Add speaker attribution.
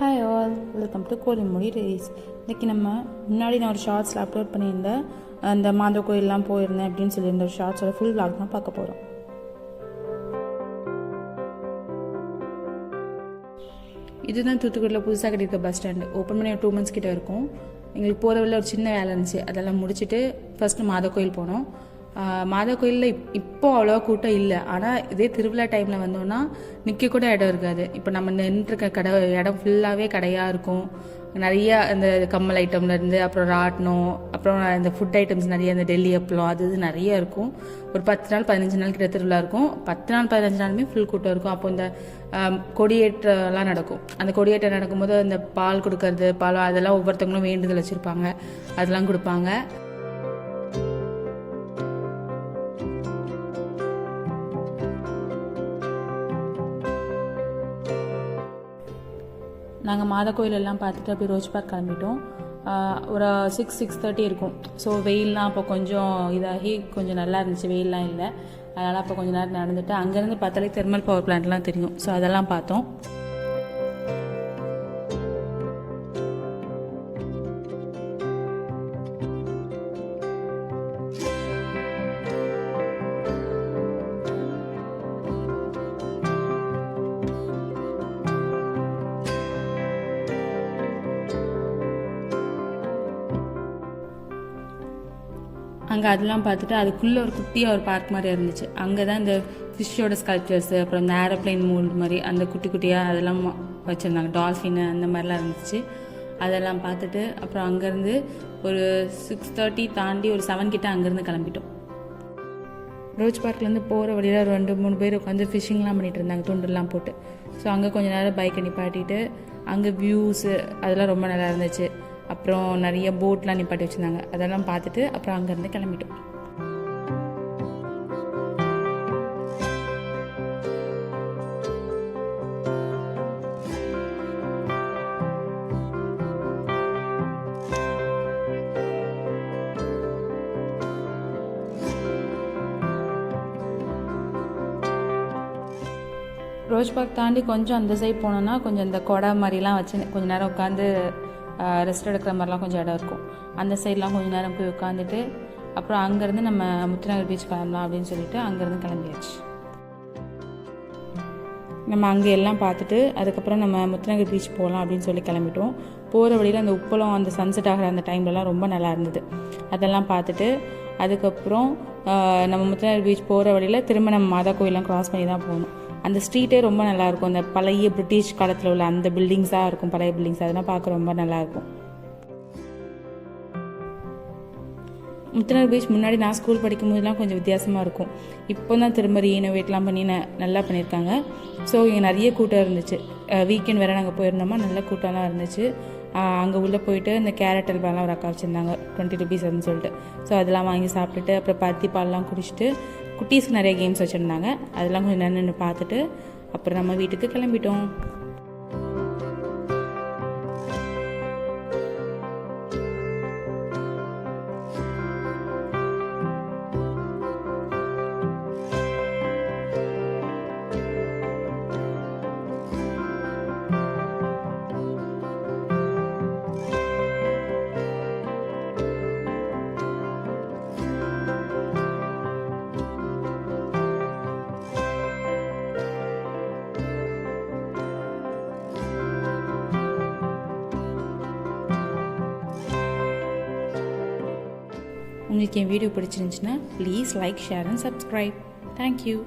Speaker 1: Hi all, welcome to கோலிமொழி ரேஸ். இன்றைக்கி நம்ம முன்னாடி நான் ஒரு ஷார்ட்ஸில் அப்லோட் பண்ணியிருந்தேன். அந்த மாதா கோயிலெலாம் போயிருந்தேன் அப்படின்னு சொல்லியிருந்த ஒரு ஷார்ட்ஸோட ஃபுல் விளாக் தான் பார்க்க போகிறோம். இதுதான் தூத்துக்குடியில் புதுசாக கட்டியிருக்க பஸ் ஸ்டாண்டு. ஓப்பன் பண்ணி 2 months கிட்டே இருக்கும். எங்களுக்கு போகிற வழியில் ஒரு சின்ன வேலை இருந்துச்சு. அதெல்லாம் முடிச்சுட்டு ஃபஸ்ட்டு மாதா கோயில் போனோம். மாதா கோயிலில் இப்போ அவ்வளோவா கூட்டம் இல்லை. ஆனால் இதே திருவிழா டைமில் வந்தோன்னா நிற்க கூட இடம் இருக்காது. இப்போ நம்ம நின்றுருக்க இடம் ஃபுல்லாகவே கடையாக இருக்கும். நிறையா அந்த கம்மல் ஐட்டம்லேருந்து அப்புறம் ராட்டினம், அப்புறம் இந்த ஃபுட் ஐட்டம்ஸ் நிறைய, இந்த டெல்லி அப்பளம் அது இது நிறைய இருக்கும். ஒரு 10 நாள் 15 நாள் கிட்ட திருவிழா இருக்கும். 10 நாள் 15 நாளுமே ஃபுல் கூட்டம் இருக்கும். அப்போ இந்த கொடியேற்றம்லாம் நடக்கும். அந்த கொடியேற்றம் நடக்கும்போது அந்த பால் கொடுக்கறது, பால் அதெல்லாம் ஒவ்வொருத்தவங்களும் வேண்டுதல் வச்சுருப்பாங்க, அதெல்லாம் கொடுப்பாங்க. நாங்கள் மாதா கோயிலெல்லாம் பார்த்துட்டு அப்படியே ரோஜ் பார்க் கிளம்பிட்டோம். ஒரு 6-6:30 இருக்கும். ஸோ வெயில்லாம் அப்போ கொஞ்சம் இதாகி கொஞ்சம் நல்லா இருந்துச்சு, வெயிலெலாம் இல்லை. அதனால் அப்போ கொஞ்சம் நேரம் நடந்துட்டு அங்கேருந்து பார்த்தாலே தெர்மல் பவர் பிளான்ட்லாம் தெரியும். ஸோ அதெல்லாம் பார்த்தோம். அங்கே அதெல்லாம் பார்த்துட்டு அதுக்குள்ளே ஒரு குட்டியாக ஒரு பார்க் மாதிரி இருந்துச்சு. அங்கே தான் இந்த ஃபிஷ்ஷோட ஸ்கல்ப்சர்ஸு, அப்புறம் இந்த ஏரோப்ளைன் மூல்டு மாதிரி அந்த குட்டி குட்டியாக அதெல்லாம் வச்சுருந்தாங்க. டால்ஃபின்னு அந்த மாதிரிலாம் இருந்துச்சு. அதெல்லாம் பார்த்துட்டு அப்புறம் அங்கேருந்து ஒரு 6:30 தாண்டி ஒரு 7 கிட்ட அங்கேருந்து கிளம்பிட்டோம். ரோஜ் பார்க்லேருந்து போகிற வழியில் ஒரு 2-3 பேர் உட்காந்து ஃபிஷ்ஷிங்லாம் பண்ணிகிட்டு இருந்தாங்க, துண்டுலாம் போட்டு. ஸோ அங்கே கொஞ்சம் நேரம் பைக்கை நிப்பாட்டிட்டு அங்கே வியூஸு அதெல்லாம் ரொம்ப நல்லா இருந்துச்சு. அப்புறம் நிறைய போட்லாம் நிப்பாட்டி வச்சுருந்தாங்க. அதெல்லாம் பார்த்துட்டு அப்புறம் அங்கேருந்து கிளம்பிட்டோம். ரோஜ் பார்க் தாண்டி கொஞ்சம் அந்த சைட் போனோன்னா கொஞ்சம் இந்த கொடை மாதிரிலாம் வச்சு கொஞ்சம் நேரம் உட்காந்து ரெஸ்ட் எடுக்கிற மாதிரிலாம் கொஞ்சம் இடம் இருக்கும். அந்த சைட்லாம் கொஞ்சம் நேரம் போய் உட்காந்துட்டு அப்புறம் அங்கேருந்து நம்ம முத்துநகர் பீச் கிளம்பலாம் அப்படின்னு சொல்லிட்டு அங்கேருந்து கிளம்பியாச்சு. நம்ம அங்கே எல்லாம் பார்த்துட்டு அதுக்கப்புறம் நம்ம முத்துநகர் பீச் போகலாம் அப்படின்னு சொல்லி கிளம்பிட்டோம். போகிற வழியில் அந்த உப்பளம் அந்த சன்செட் ஆகிற அந்த டைம்லலாம் ரொம்ப நல்லா இருந்தது. அதெல்லாம் பார்த்துட்டு அதுக்கப்புறம் நம்ம முத்துநகர் பீச் போகிற வழியில் திரும்ப நம்ம மாதா கோயிலெலாம் க்ராஸ் பண்ணி தான் போகணும். அந்த ஸ்ட்ரீட்டே ரொம்ப நல்லாயிருக்கும். அந்த பழைய பிரிட்டிஷ் காலத்தில் உள்ள அந்த பில்டிங்ஸாக இருக்கும், பழைய பில்டிங்ஸ். அதெல்லாம் பார்க்க ரொம்ப நல்லாயிருக்கும். முத்துநகர் பீச் முன்னாடி நான் ஸ்கூல் படிக்கும் போதெல்லாம் கொஞ்சம் வித்தியாசமாக இருக்கும். இப்போ தான் திரும்ப ரீனோவேட்லாம் பண்ணி நல்லா பண்ணியிருக்காங்க. ஸோ இங்கே நிறைய கூட்டம் இருந்துச்சு. வீக்கெண்ட் வேறு நாங்கள் போயிருந்தோமா, நல்ல கூட்டம்லாம் இருந்துச்சு. அங்கே உள்ளே போயிட்டு இந்த கேரட் அல்வாலாம் ஒரு அக்கா வச்சுருந்தாங்க, 20 rupees அப்படின்னு சொல்லிட்டு. ஸோ அதெல்லாம் வாங்கி சாப்பிட்டுட்டு அப்புறம் பருத்தி பால்லாம் குடிச்சிட்டு குட்டீஸ்க்கு நிறைய கேம்ஸ் வச்சுருந்தாங்க. அதெல்லாம் கொஞ்சம் நேரம் நின்று பார்த்துட்டு அப்புறம் நம்ம வீட்டுக்கு கிளம்பிட்டோம். உங்களுக்கு என் வீடியோ பிடிச்சிருந்துச்சுன்னா please like, share and subscribe. Thank you.